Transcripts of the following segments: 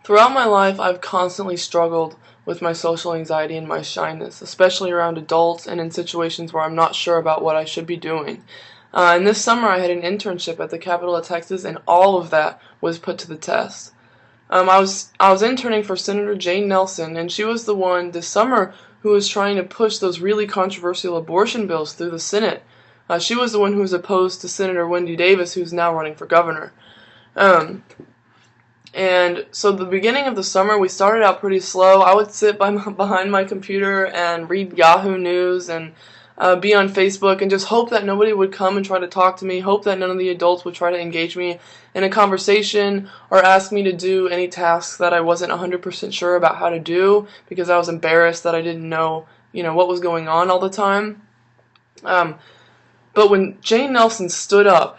Throughout my life, I've constantly struggled with my social anxiety and my shyness, especially around adults and in situations where I'm not sure about what I should be doing. And this summer, I had an internship at the capital of Texas, and all of that was put to the test. I was interning for Senator Jane Nelson, and she was the one this summer who was trying to push those really controversial abortion bills through the Senate. She was the one who was opposed to Senator Wendy Davis, who's now running for governor. Um, and so the beginning of the summer, we started out pretty slow. I would sit behind my computer and read Yahoo News and be on Facebook and just hope that nobody would come and try to talk to me, hope that none of the adults would try to engage me in a conversation or ask me to do any tasks that I wasn't 100% sure about how to do because I was embarrassed that I didn't know, what was going on all the time. But when Jane Nelson stood up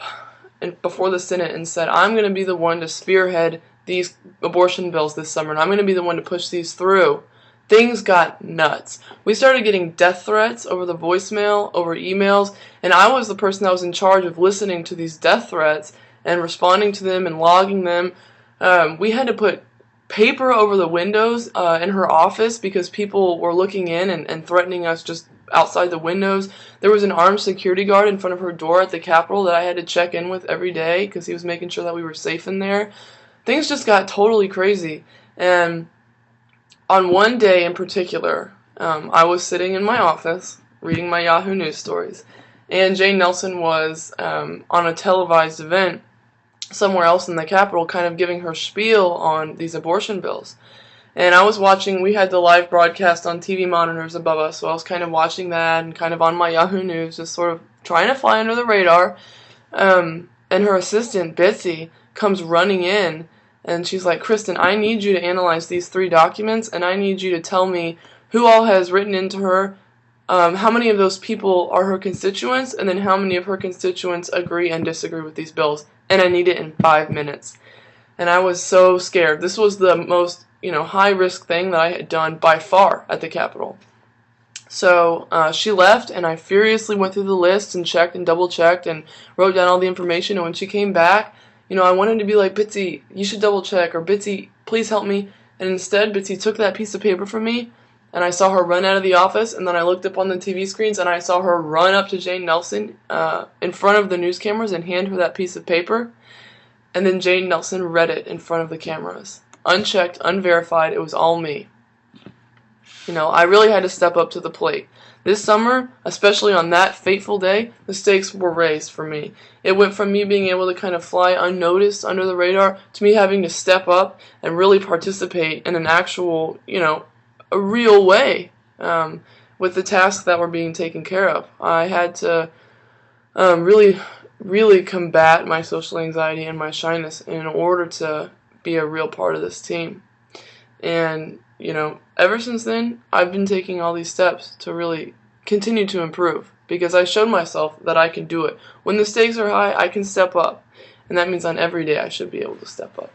before the Senate and said, I'm going to be the one to spearhead these abortion bills this summer, and I'm going to be the one to push these through, things got nuts. We started getting death threats over the voicemail, over emails, and I was the person that was in charge of listening to these death threats and responding to them and logging them. We had to put paper over the windows in her office because people were looking in and threatening us just outside the windows. There was an armed security guard in front of her door at the Capitol that I had to check in with every day because he was making sure that we were safe in there. Things just got totally crazy. And on one day in particular, I was sitting in my office reading my Yahoo News stories, and Jane Nelson was on a televised event somewhere else in the Capitol kind of giving her spiel on these abortion bills. And I was watching, we had the live broadcast on TV monitors above us, so I was kind of watching that and kind of on my Yahoo News, just sort of trying to fly under the radar. And her assistant, Betsy, comes running in, and she's like, Kristen, I need you to analyze these 3 documents, and I need you to tell me who all has written into her, how many of those people are her constituents, and then how many of her constituents agree and disagree with these bills. And I need it in 5 minutes. And I was so scared. This was the most, high-risk thing that I had done by far at the Capitol. So she left, and I furiously went through the list and checked and double-checked and wrote down all the information. And when she came back, I wanted to be like, Bitsy, you should double-check, or Bitsy, please help me. And instead, Bitsy took that piece of paper from me, and I saw her run out of the office, and then I looked up on the TV screens, and I saw her run up to Jane Nelson in front of the news cameras and hand her that piece of paper. And then Jane Nelson read it in front of the cameras. Unchecked, unverified, it was all me. I really had to step up to the plate. This summer, especially on that fateful day, the stakes were raised for me. It went from me being able to kind of fly unnoticed under the radar to me having to step up and really participate in an actual, a real way with the tasks that were being taken care of. I had to really combat my social anxiety and my shyness in order to be a real part of this team. And, ever since then, I've been taking all these steps to really continue to improve because I showed myself that I can do it. When the stakes are high, I can step up. And that means on every day I should be able to step up.